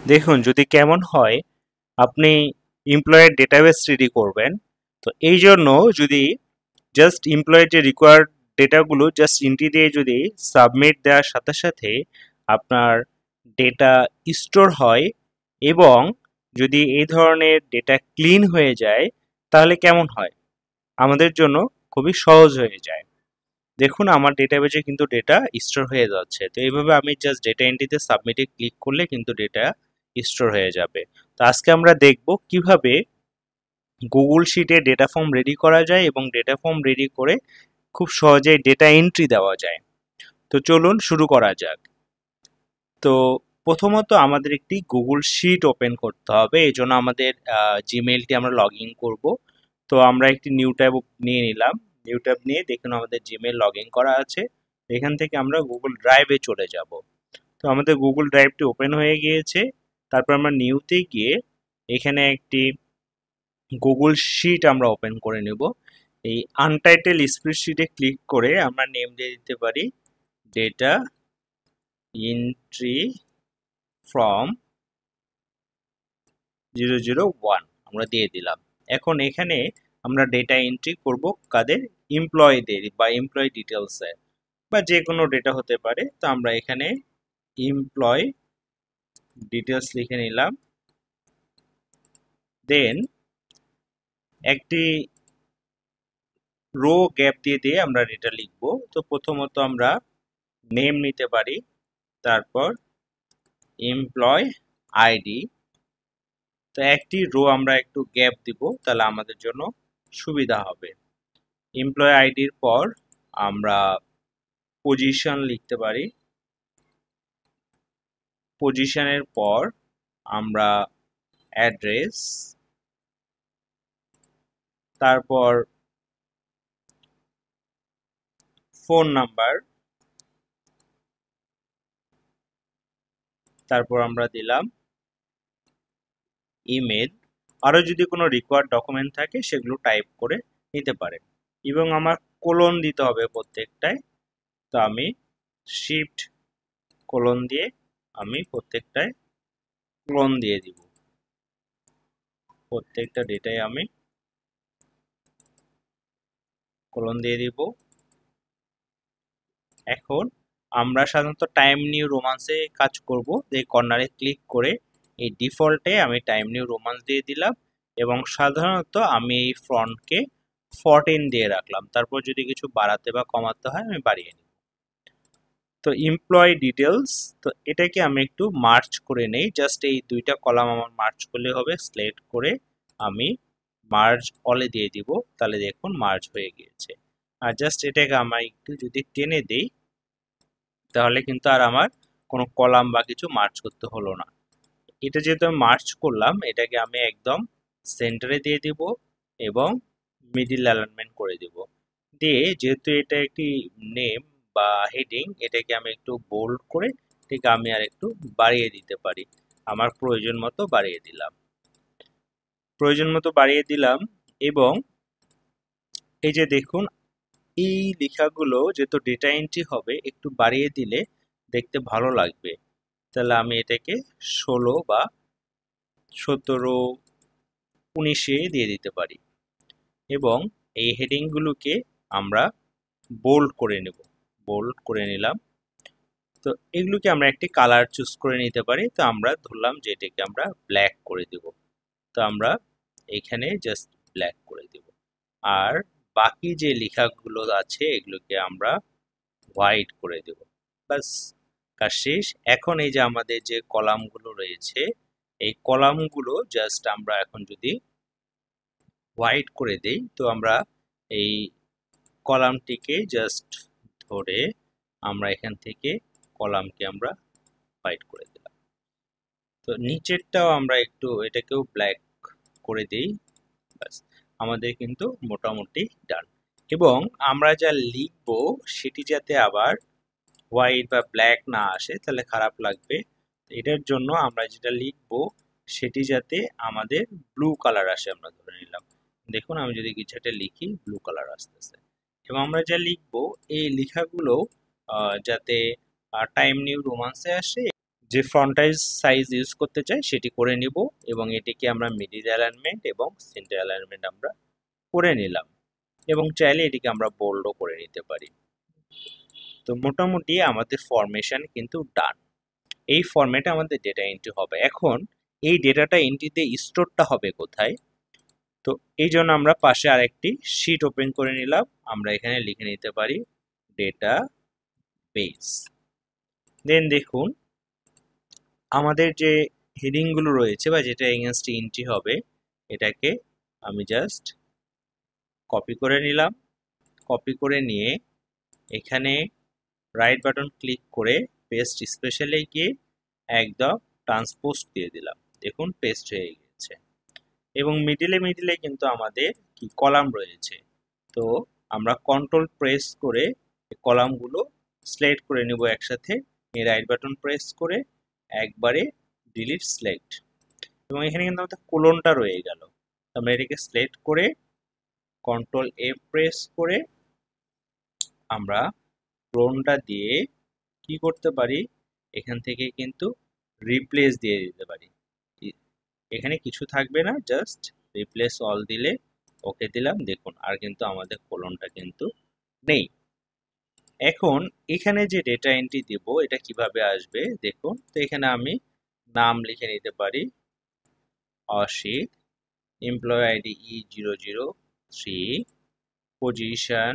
দেখুন যদি কেমন হয়, আপনি এমপ্লয়ের ডেটাবেস রেডি করবেন। তো এই জন্য যদি জাস্ট এমপ্লয়ের যে রিকোয়ার্ড ডেটাগুলো জাস্ট এন্ট্রি দিয়ে যদি সাবমিট দেওয়ার সাথে সাথে আপনার ডেটা স্টোর হয় এবং যদি এই ধরনের ডেটা ক্লিন হয়ে যায়, তাহলে কেমন হয়? আমাদের জন্য খুবই সহজ হয়ে যায়। দেখুন আমার ডেটাবেজে কিন্তু ডেটা স্টোর হয়ে যাচ্ছে। তো এইভাবে আমি জাস্ট ডেটা এন্ট্রিতে সাবমিটে ক্লিক করলে কিন্তু ডেটা স্টোর হয়ে যাবে। তো আজকে আমরা দেখব কিভাবে গুগল শিটে ডেটা ফর্ম রেডি করা যায় এবং ডেটা ফর্ম রেডি করে খুব সহজেই ডেটা এন্ট্রি দেওয়া যায়। তো চলুন শুরু করা যাক। তো প্রথমত আমাদের একটি গুগল শিট ওপেন করতে হবে। এই জন্য আমাদের জিমেইলটি আমরা লগ ইন করবো। তো আমরা একটি নিউ ট্যাব নিয়ে নিলাম। নিউ ট্যাব নিয়ে দেখুন আমাদের জিমেইল লগ ইন করা আছে। এখান থেকে আমরা গুগল ড্রাইভে চলে যাব। তো আমাদের গুগল ড্রাইভটি ওপেন হয়ে গিয়েছে। তারপর আমরা নিউতে গিয়ে এখানে একটি গুগল শিট আমরা ওপেন করে নেব। এই আনটাইটেল স্প্রেডশিটে ক্লিক করে আমরা নেম দিয়ে দিতে পারি ডেটা এন্ট্রি ফ্রম 001 আমরা দিয়ে দিলাম। এখন এখানে আমরা ডেটা এন্ট্রি করব কাদের? এমপ্লয়ীদের বা এমপ্লয়ি ডিটেলসে বা যে কোনো ডেটা হতে পারে। তো আমরা এখানে এমপ্লয় ডিটেলস লিখে নিলাম। দেন একটি রো গ্যাপ দিয়ে দিয়ে আমরা ডেটা লিখব। তো প্রথমত আমরা নেম নিতে পারি, তারপর এমপ্লয় আইডি। তো একটি রো আমরা একটু গ্যাপ দিব, তাহলে আমাদের জন্য সুবিধা হবে। এমপ্লয় আইডির পর আমরা পজিশন লিখতে পারি। পজিশনের পর আমরা অ্যাড্রেস, তারপর ফোন নাম্বার, তারপর আমরা দিলাম ইমেল। আরও যদি কোনো রিকোয়ার্ড ডকুমেন্ট থাকে সেগুলো টাইপ করে নিতে পারেন এবং আমার কোলন দিতে হবে প্রত্যেকটায়। তো আমি শিফট কোলন দিয়ে আমি প্রত্যেকটায় কোলন দিয়ে দিব। প্রত্যেকটা ডেটায় আমি কোলন দিয়ে দিব। এখন আমরা সাধারণত টাইম নিউ রোমান্সে কাজ করব। এই কর্নারে ক্লিক করে এই ডিফল্টে আমি টাইম নিউ রোমান্স দিয়ে দিলাম এবং সাধারণত আমি এই ফন্টকে 14 দিয়ে রাখলাম। তারপর যদি কিছু বাড়াতে বা কমাতে হয় আমি বাড়িয়ে নিই। তো এমপ্লয়ি ডিটেলস, তো এটাকে আমি একটু মার্চ করে নেই। জাস্ট এই দুইটা কলাম আমার মার্চ করলে হবে। সিলেক্ট করে আমি মার্জ অলে দিয়ে দিব, তাহলে দেখুন মার্জ হয়ে গিয়েছে। আর জাস্ট এটাকে আমরা একটু যদি টেনে দেই, তাহলে কিন্তু আর আমার কোনো কলাম বা কিছু মার্চ করতে হলো না। এটা যেহেতু আমি মার্চ করলাম, এটাকে আমি একদম সেন্টারে দিয়ে দিব এবং মিডিল অ্যালাইনমেন্ট করে দিব। দিয়ে যেহেতু এটা একটি নেম বা হেডিং, এটাকে আমি একটু বোল্ড করে এটাকে আমি আর একটু বাড়িয়ে দিতে পারি। আমার প্রয়োজন মতো বাড়িয়ে দিলাম। প্রয়োজন মতো বাড়িয়ে দিলাম এবং এই যে দেখুন এই লেখাগুলো যেহেতু ডেটা এন্ট্রি হবে, একটু বাড়িয়ে দিলে দেখতে ভালো লাগবে। তাহলে আমি এটাকে 16 বা 17, 19-এ দিয়ে দিতে পারি এবং এই হেডিংগুলোকে আমরা বোল্ড করে নেব। বোল্ড করে নিলাম। তো এগুলোকে আমরা একটি কালার চুজ করে নিতে পারি। তো আমরা ধরলাম যে এটাকে আমরা ব্ল্যাক করে দেব। তো আমরা এখানে জাস্ট ব্ল্যাক করে দেব। আর বাকি যে লেখাগুলো আছে এগুলোকে আমরা হোয়াইট করে দেব। বাস, কাজ শেষ। এখন এই যে আমাদের যে কলামগুলো রয়েছে, এই কলামগুলো জাস্ট আমরা এখন যদি হোয়াইট করে দেই, তো আমরা এই কলামটিকে জাস্ট ধরে আমরা এখান থেকে কলামকে আমরা হোয়াইট করে দিলাম। তো নিচেরটাও আমরা একটু এটাকেও ব্ল্যাক করে দেই। ব্যাস, আমাদের কিন্তু মোটামুটি ডান। এবং আমরা যা লিখবো সেটি যাতে আবার হোয়াইট বা ব্ল্যাক না আসে, তাহলে খারাপ লাগবে। এটার জন্য আমরা যেটা লিখবো সেটি যাতে আমাদের ব্লু কালার আসে, আমরা ধরে নিলাম। দেখুন আমি যদি কিছু একটা লিখি, ব্লু কালার আসতেছে। এবং আমরা যা লিখবো এই লেখাগুলো যাতে টাইম নিউ রোমান্সে আসে, যে ফ্রন্টাইজ সাইজ ইউজ করতে চাই সেটি করে নিব এবং এটিকে আমরা মিডিল অ্যালাইনমেন্ট এবং সেন্টার অ্যালাইনমেন্ট আমরা করে নিলাম এবং চাইলে এটিকে আমরা বোল্ডও করে নিতে পারি। তো মোটামুটি আমাদের ফরমেশন কিন্তু ডান। এই ফরম্যাটে আমাদের ডেটা এন্ট্রি হবে। এখন এই ডেটাটা এন্ট্রিতে স্টোরটা হবে কোথায়? তো এই জন্য আমরা পাশে আরেকটি শিট ওপেন করে নিলাম। আমরা এখানে লিখে নিতে পারি ডেটা বেস। দেন দেখুন আমাদের যে হেডিংগুলো রয়েছে বা যেটা এগেইনস্টে এন্ট্রি হবে এটাকে আমি জাস্ট কপি করে নিলাম। কপি করে নিয়ে এখানে রাইট বাটন ক্লিক করে পেস্ট স্পেশালে গিয়ে একদম ট্রান্সপোজ দিয়ে দিলাম। দেখুন পেস্ট হয়ে গেছে এবং মিডিলে কিন্তু আমাদের কি কলাম রয়েছে। তো আমরা কন্ট্রোল প্রেস করে কলামগুলো সিলেক্ট করে নেব একসাথে। এই রাইট বাটন প্রেস করে একবারে ডিলিট সিলেক্ট এবং এখানে কিন্তু আমাদের কোলনটা রয়ে গেল। আমরা এটাকে সিলেক্ট করে কন্ট্রোল এ প্রেস করে আমরা ক্লোনটা দিয়ে কি করতে পারি, এখান থেকে কিন্তু রিপ্লেস দিয়ে দিতে পারি। এখানে কিছু থাকবে না, জাস্ট রিপ্লেস অল দিলে ওকে দিলাম। দেখুন আর কিন্তু আমাদের কোলনটা কিন্তু নেই। এখন এখানে যে ডেটা এন্ট্রি দেব এটা কিভাবে আসবে দেখুন। তো এখানে আমি নাম লিখে নিতে পারি Asit, employee ID E003, position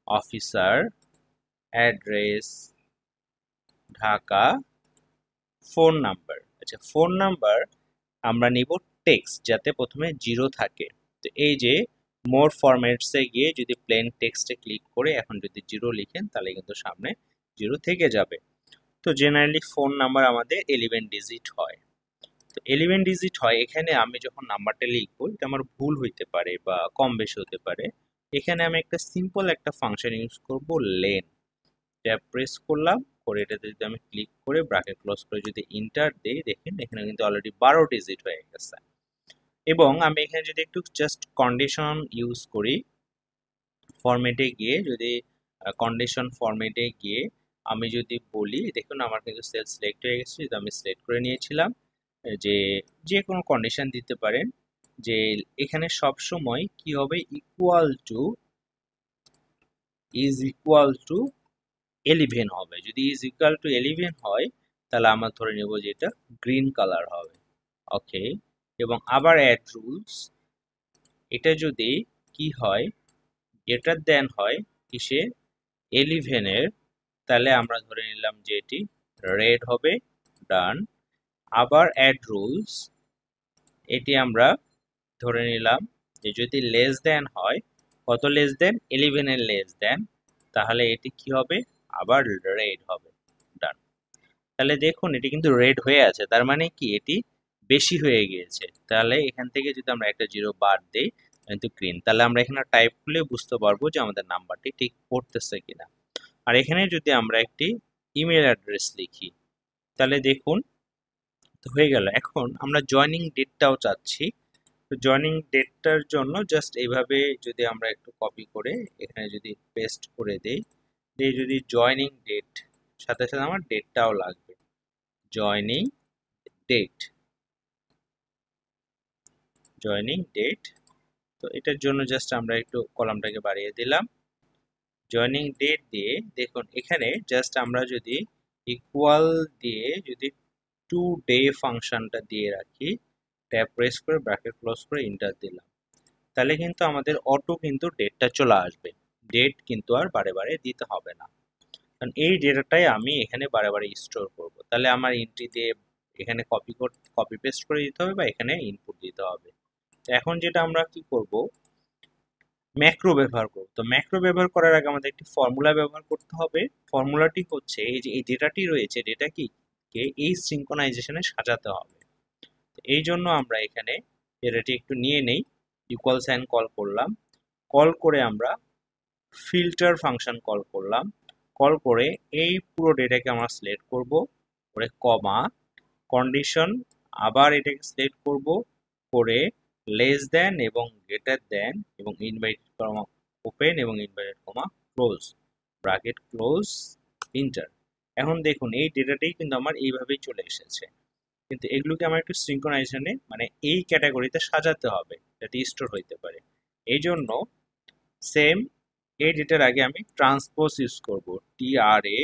officer, address Dhaka, phone number. আচ্ছা ফোন নাম্বার আমরা নিব টেক্সট, যাতে প্রথমে 0 থাকে। তো এই যে মোর ফরম্যাটসে গিয়ে যদি প্লেন টেক্সটে ক্লিক করে এখন যদি 0 লিখেন তাহলে কিন্তু সামনে 0 থেকে যাবে। তো জেনারেলি ফোন নাম্বার আমাদের 11 ডিজিট হয়। তো 11 ডিজিট হয়। এখানে আমি যখন নাম্বারটা লিখবো এটা আমার ভুল হইতে পারে বা কম বেশি হতে পারে। এখানে আমি একটা সিম্পল একটা ফাংশন ইউজ করব লেন। ট্যাব প্রেস করলাম, করে এটাতে যদি আমি ক্লিক করে ব্র্যাকেট ক্লোজ করে যদি ইন্টার দেই, দেখেন এখানে কিন্তু অলরেডি 12 ডিজিট হয়ে গেছে। এবং আমি এখানে যদি একটু জাস্ট কন্ডিশন ইউজ করি ফরম্যাটে গিয়ে, যদি কন্ডিশন ফরম্যাটে গিয়ে আমি যদি বলি, দেখুন আমার কিন্তু সেল সিলেক্ট হয়ে গেছে, যদি আমি সিলেক্ট করে নিয়েছিলাম যে যে কোনো কন্ডিশন দিতে পারেন যে এখানে সব সময় কি হবে, equal to is equal to 11 হবে। যদি ইজ ইকুয়াল টু 11 হয় তাহলে আমরা ধরে নেব যে এটা গ্রিন কালার হবে। ওকে, এবং আবার অ্যাড রুলস, এটা যদি কি হয় গ্রেটার দেন হয় কিসে 11 এর, তাহলে আমরা ধরে নিলাম যে এটি রেড হবে। ডান। আবার অ্যাড রুলস, এটি আমরা ধরে নিলাম যে যদি লেস দেন হয়, কত লেস দেন 11 এর লেস দেন, তাহলে এটি কি হবে আবার রেড হবে। ডান। তাহলে দেখুন এটি কিন্তু রেড হয়ে আছে, তার মানে কি এটি বেশি হয়ে গিয়েছে। তাহলে এখান থেকে যদি আমরা একটা 0 বাদ দেই কিন্তু গ্রিন, তাহলে আমরা এখানে টাইপ করলে বুঝতে পারবো যে আমাদের নাম্বারটি ঠিক পড়তেছে কিনা। আর এখানে যদি আমরা একটি ইমেল অ্যাড্রেস লিখি তাহলে দেখুন হয়ে গেল। এখন আমরা জয়নিং ডেটটাও চাচ্ছি। তো জয়নিং ডেটটার জন্য জাস্ট এইভাবে যদি আমরা একটু কপি করে এখানে যদি পেস্ট করে দেই, দিয়ে যদি জয়নিং ডেট সাথে সাথে আমার ডেটটাও লাগবে, জয়নিং ডেট, জয়নিং ডেট। তো এটার জন্য জাস্ট আমরা একটু কলামটাকে বাড়িয়ে দিলাম। জয়নিং ডেট দিয়ে দেখুন এখানে জাস্ট আমরা যদি ইকুয়াল দিয়ে যদি টু ডে ফাংশনটা দিয়ে রাখি, ট্যাব প্রেস করে ব্র্যাকেট ক্লোজ করে ইন্টার দিলাম, তাহলে কিন্তু আমাদের অটো কিন্তু ডেটটা চলে আসবে। ডেট কিন্তু আর বারে বারে দিতে হবে না, কারণ এই ডেটাটাই আমি এখানে বারে বারে স্টোর করব। তাহলে আমার এন্ট্রি দিয়ে এখানে কপি পেস্ট করে দিতে হবে বা এখানে ইনপুট দিতে হবে। তো এখন যেটা আমরা কি করব, ম্যাক্রো ব্যবহার করব। তো ম্যাক্রো ব্যবহার করার আগে আমাদের একটি ফর্মুলা ব্যবহার করতে হবে। ফর্মুলাটি হচ্ছে এই যে এই ডেটাটি রয়েছে, ডেটা কি কে এই সিঙ্ক্রোনাইজেশনে সাজাতে হবে। এই জন্য আমরা এখানে ডেটাটি একটু নিয়ে নেই, ইকুয়াল সাইন কল করলাম, কল করে আমরা ফিল্টার ফাংশন কল করলাম, কল করে এই পুরো ডেটাকে আমরা সিলেক্ট করব, করে কমা কন্ডিশন, আবার এটাকে সিলেক্ট করব, করে লেস দেন এবং গ্রেটার দেন এবং ইনভাইটেড কমা ওপেন এবং inverted comma close, bracket close, enter. এখন দেখুন এই ডেটাটাই কিন্তু আমার এইভাবেই চলে এসেছে, কিন্তু এগুলোকে আমার একটু সিঙ্ক্রোনাইজেশনে মানে এই ক্যাটাগরিতে সাজাতে হবে যাতে স্টোর হইতে পারে। এই জন্য সেম এই ডেটার আগে আমি ট্রান্সপোজ ইউজ করব, টিআরএ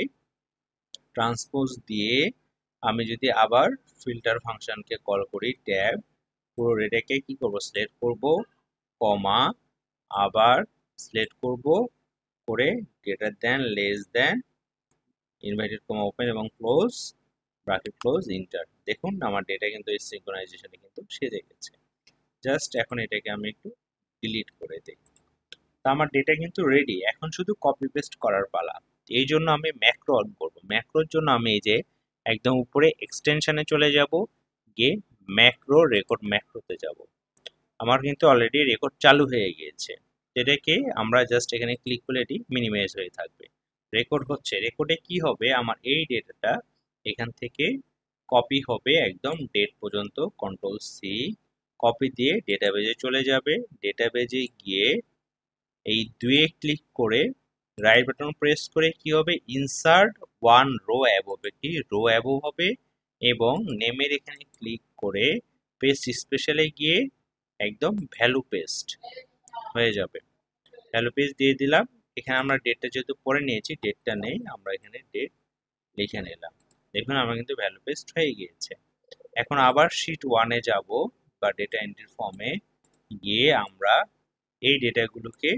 ট্রান্সপোজ দিয়ে আমি যদি আবার ফিল্টার ফাংশনকে কল করি, ট্যাব পুরো ডেটাকে কি করব, সিলেক্ট করব, কমা আবার সিলেক্ট করব করে greater than less than inverted comma open এবং ক্লোজ ব্র্যাকেট ক্লোজ ইন্টার। দেখুন আমার ডেটা কিন্তু এই সিঙ্ক্রোনাইজেশনে কিন্তু সেরে গেছে। জাস্ট এখন এটাকে আমি একটু ডিলিট করে দিই। তো আমার ডেটা কিন্তু রেডি, এখন শুধু কপি পেস্ট করার পালা। এই জন্য আমি ম্যাক্রো অন করব। ম্যাক্রোর জন্য আমি এই যে একদম উপরে এক্সটেনশনে চলে যাব, গিয়ে ম্যাক্রো রেকর্ড ম্যাক্রোতে যাব। আমার কিন্তু অলরেডি রেকর্ড চালু হয়ে গিয়েছে, এটাকে আমরা জাস্ট এখানে ক্লিক করলে এটি মিনিমাইজ হয়ে থাকবে। রেকর্ড হচ্ছে, রেকর্ডে কি হবে, আমার এই ডেটাটা এখান থেকে কপি হবে একদম ডেট পর্যন্ত, কন্ট্রোল সি কপি দিয়ে ডেটাবেজে চলে যাবে। ডেটাবেজে গিয়ে এই দুয়ে ক্লিক করে রাইট বাটন প্রেস করে কি হবে, ইনসার্ট ওয়ান রো অ্যাবভ, একটি রো অ্যাবভ হবে এবং নেমের এখানে ক্লিক করে পেস্ট স্পেশালে গিয়ে একদম ভ্যালু পেস্ট হয়ে যাবে। ভ্যালু পেস্ট দিয়ে দিলাম। এখানে আমরা ডেটটা যেহেতু পরে নিয়েছি, ডেটটা নেই, আমরা এখানে ডেট লিখে নিলাম। দেখুন আমার কিন্তু ভ্যালু পেস্ট হয়ে গিয়েছে। এখন আবার শিট ওয়ানে যাব বা ডেটা এন্ট্রি ফর্মে গিয়ে আমরা এই ডেটাগুলোকে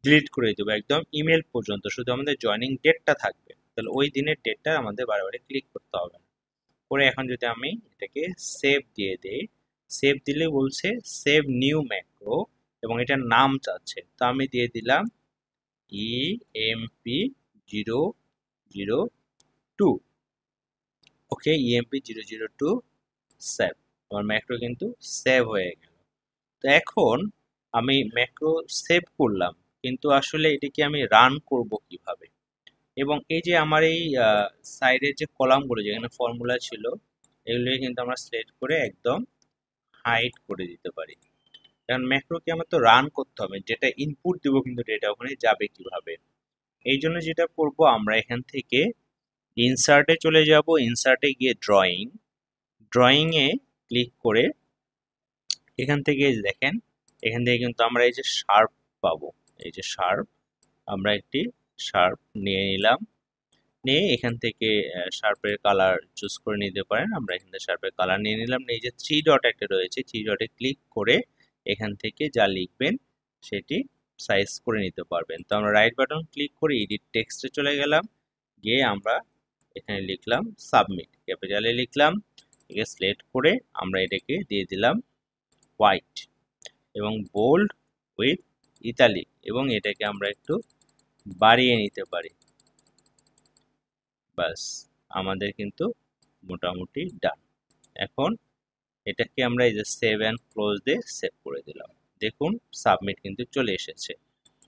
ডিলিট করে দেবো একদম ইমেল পর্যন্ত, শুধু আমাদের জয়নিং ডেটটা থাকবে। তাহলে ওই দিনের ডেটটা আমাদের বারে ক্লিক করতে হবে না। করে এখন যদি আমি এটাকে সেভ দিয়ে দিই, সেভ দিলে বলছে সেভ নিউ ম্যাক্রো এবং এটার নাম চাচ্ছে, তো আমি দিয়ে দিলাম EMP002। ওকে, EMP002 সেভ। আমার ম্যাক্রো কিন্তু সেভ হয়ে গেল। তো এখন আমি ম্যাক্রো সেভ করলাম, কিন্তু আসলে এটিকে আমি রান করব কিভাবে? এবং এই যে আমার এই সাইডের যে কলামগুলো যেখানে ফর্মুলা ছিল, এগুলোকে কিন্তু আমরা সিলেক্ট করে একদম হাইড করে দিতে পারি। কারণ ম্যাক্রোকে আমার তো রান করতে হবে, যেটা ইনপুট দেবো কিন্তু ডেটা ওখানে যাবে কিভাবে। এই জন্য যেটা করব, আমরা এখান থেকে ইনসার্টে চলে যাব, ইনসার্টে গিয়ে ড্রয়িংয়ে ক্লিক করে এখান থেকে দেখেন, এখান থেকে কিন্তু আমরা এই যে শার্প পাবো, এই যে শার্প, আমরা একটি শার্প নিয়ে নিলাম। নিয়ে এখান থেকে শার্পের কালার চুজ করে নিতে পারেন। আমরা এখান থেকে শার্পের কালার নিয়ে নিলাম। এই যে থ্রি ডট একটা রয়েছে, থ্রি ডটে ক্লিক করে এখান থেকে যা লিখবেন সেটি সাইজ করে নিতে পারবেন। তো আমরা রাইট বাটন ক্লিক করে এডিট টেক্সটে চলে গেলাম, গিয়ে আমরা এখানে লিখলাম সাবমিট, ক্যাপিটালে লিখলাম, একে সিলেক্ট করে আমরা এটাকে দিয়ে দিলাম হোয়াইট এবং বোল্ড উইথ ইতালিক, এবং এটাকে আমরা একটু বাড়িয়ে নিতে পারি। বাস, আমাদের কিন্তু মোটামুটি ডান। এখন এটাকে আমরা এই যে সেভ অ্যান্ড ক্লোজ দিয়ে সেভ করে দিলাম। দেখুন সাবমিট কিন্তু চলে এসেছে।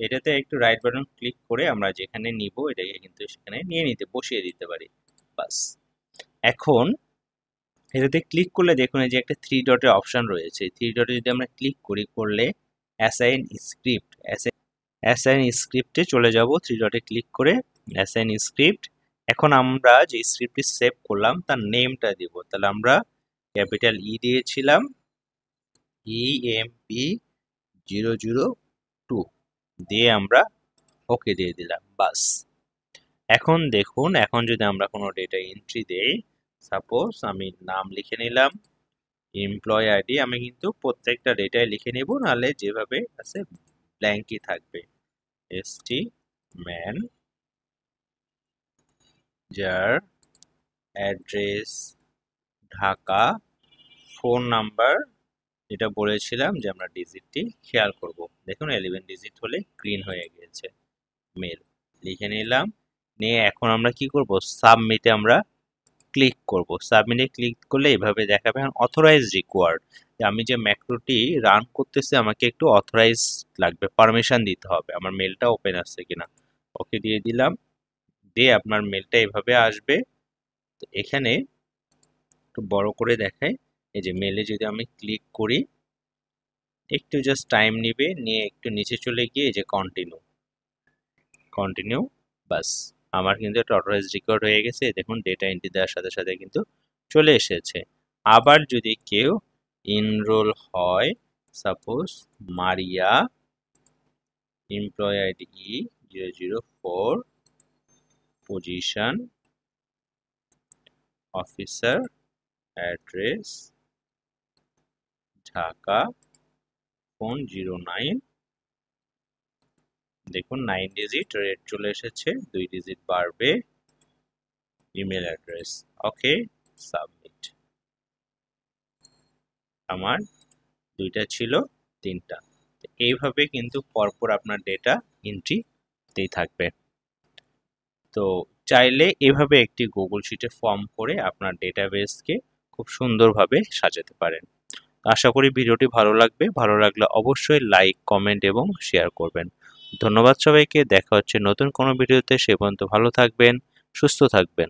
এটাতে একটু রাইট বাটন ক্লিক করে আমরা যেখানে নিব এটাকে কিন্তু সেখানে নিয়ে নিতে বসিয়ে দিতে পারি। বাস, এখন এটাতে ক্লিক করলে দেখুন এই যে একটা থ্রি ডটের অপশন রয়েছে, থ্রি ডটে যদি আমরা ক্লিক করি, করলে অ্যাসাইন স্ক্রিপ্ট, অ্যাসাইন স্ক্রিপ্টে চলে যাব, থ্রি ডটে ক্লিক করে অ্যাসাইন স্ক্রিপ্ট। এখন আমরা যে স্ক্রিপ্টটি সেভ করলাম তার নেমটা দিব, তাহলে আমরা ক্যাপিটাল ই দিয়েছিলাম, EMP002 দিয়ে আমরা ওকে দিয়ে দিলাম। বাস, এখন দেখুন, এখন যদি আমরা কোনো ডেটা এন্ট্রি দেই, সাপোজ আমি নাম লিখে নিলাম, এমপ্লয় আইডি আমি কিন্তু প্রত্যেকটা ডেটায় লিখে নেব, নাহলে যেভাবে আছে ব্ল্যাঙ্কই থাকবে। ST manager, address Dhaka, phone number যেটা বলেছিলাম যে আমরা ডিজিটটি খেয়াল করব, দেখুন 11 ডিজিট হলে গ্রিন হয়ে গিয়েছে। মেল লিখে নিলাম, নিয়ে এখন আমরা কি করব, সাবমিটে আমরা ক্লিক করব। সাবমিটে ক্লিক করলে এভাবে দেখাবে অথরাইজ রিকোয়ার্ড, আমি যে ম্যাক্রোটি রান করতেছি আমাকে একটু অথরাইজ লাগবে, পারমিশন দিতে হবে, আমার মেলটা ওপেন আসছে কিনা। ওকে দিয়ে দিলাম, দিয়ে আপনার মেলটা এভাবে আসবে। তো এখানে একটু বড় করে দেখাই, এই যে মেলে যদি আমি ক্লিক করি, একটু জাস্ট টাইম নিবে, নিয়ে একটু নিচে চলে গিয়ে এই যে কন্টিনিউ, বাস আমার কিন্তু একটা অথরাইজ রেকর্ড হয়ে গেছে। দেখুন ডেটা এন্ট্রি দেওয়ার সাথে সাথে কিন্তু চলে এসেছে। আবার যদি কেউ এনরোল হয়, সাপোজ মারিয়া, employee ID E004, position officer, address Dhaka, phone 09, দেখুন 9 ডিজিট রেট চলে এসেছে, 2 ডিজিট বাড়বে, ইমেল অ্যাড্রেস, ওকে, সাবমিট। আমার 2টা ছিল 3টা। এইভাবে কিন্তু পরপর আপনার ডেটা এন্ট্রি দিতেই থাকবে। তো চাইলে এভাবে একটি গুগল শিটে ফর্ম করে আপনার ডেটাবেসকে খুব সুন্দরভাবে সাজাতে পারেন। আশা করি ভিডিওটি ভালো লাগবে। ভালো লাগলে অবশ্যই লাইক, কমেন্ট এবং শেয়ার করবেন। ধন্যবাদ সবাইকে। দেখা হচ্ছে নতুন কোনো ভিডিওতে। সে পর্যন্ত ভালো থাকবেন, সুস্থ থাকবেন।